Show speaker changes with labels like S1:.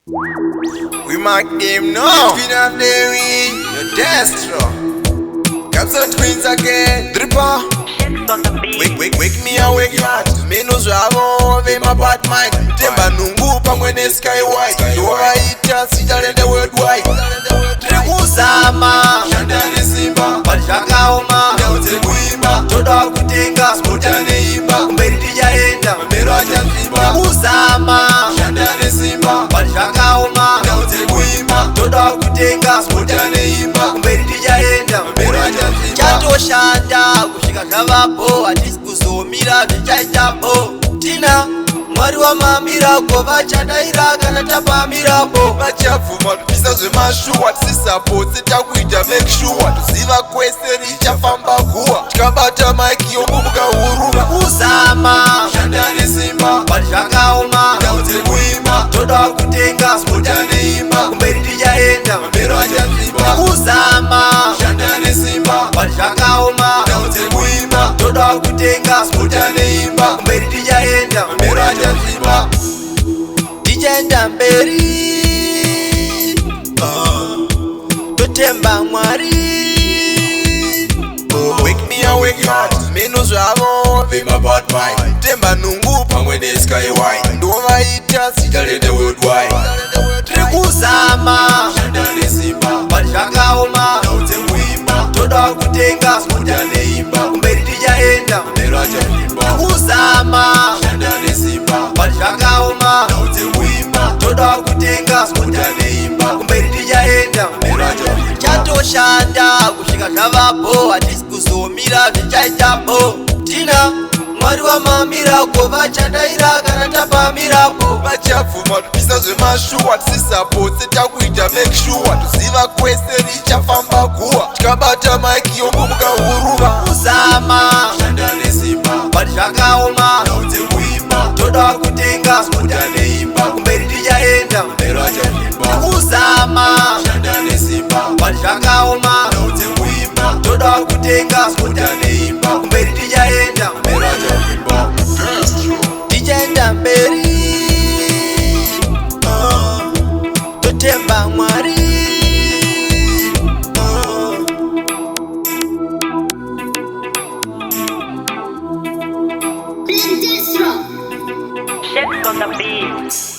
S1: We mark them now. Spin up the wheel, your destro. Gapson twins again. Dripper. Wake me and wake heart. Menos ravo, ve my bad mind. Temba Nungu pangwene Skywide. You are it, sitalende worldwide. Kuzama, Shandane Simba, Balshakaoma, Yaute Kuimba, Toda Kutenga, Spotane Imba, Merija Enda, Meraja Simba, Kuzama, Shandane Simba, Balshakaoma, Yaute Kuimba, Toda Kutenga, Spotane Imba, Merija Enda, Meraja Simba. Chato Shanda, Kushika Kavapo, Atis Kuzomira, Vichaichapo, Tina. Mwari wa mamira kova chadaira kana tapa mirapo Machafuma tupisa zwe mashua Tisisapo sitakuita make sure Tuziva kwese richafamba kuwa Tukabata maiki yokumbuka huruma Kuzama Shandane Simba Balshakaoma Yaute kuimba Toda kutenga Spotane imba Kumberitija enda Mabero aja simba Kuzama Shandane Simba Balshakaoma Yaute kuimba Toda kutenga Spotane imba Kumberitija enda Mabero aja simba Dijenda mberi Totemba mwari Wake me and wake heart Menos ravo, ve my bad mind Temba Nungu pangwene Skywide Ndova ita, sitalende worldwide Kuzama Shandane Simba Balshakaoma Yaute kuimba Toda kutenga Spotane imba Kumberitija enda Mabero aja simba Kuzama Shandane Simba Balshakaoma Yaute kuimba Toda kutenga Spotane imba Kumberitija enda Mabero aja simba Chato Shanda Kushika Kavapo Atis Kuzomira Vichaichapo Tina Mwari wa mamira kova chadaira kana tapa mirapo Machafuma tupisa zwe mashua Tisisapo sitakuita make sure Tuziva kwese richafamba kuwa Tukabata maiki yokumbuka huruma Kuzama Shandane Simba Balshakaoma Yaute kuimba Toda kutenga Spotane imba Kumberitija enda Mabero aja simba Kuzama Shandane Simba Balshakaoma Yaute kuimba Toda kutenga Spotane imba Kumberitija enda Mabero aja simba Dijenda mberi Totemba mwari
S2: Shexxy on the beat.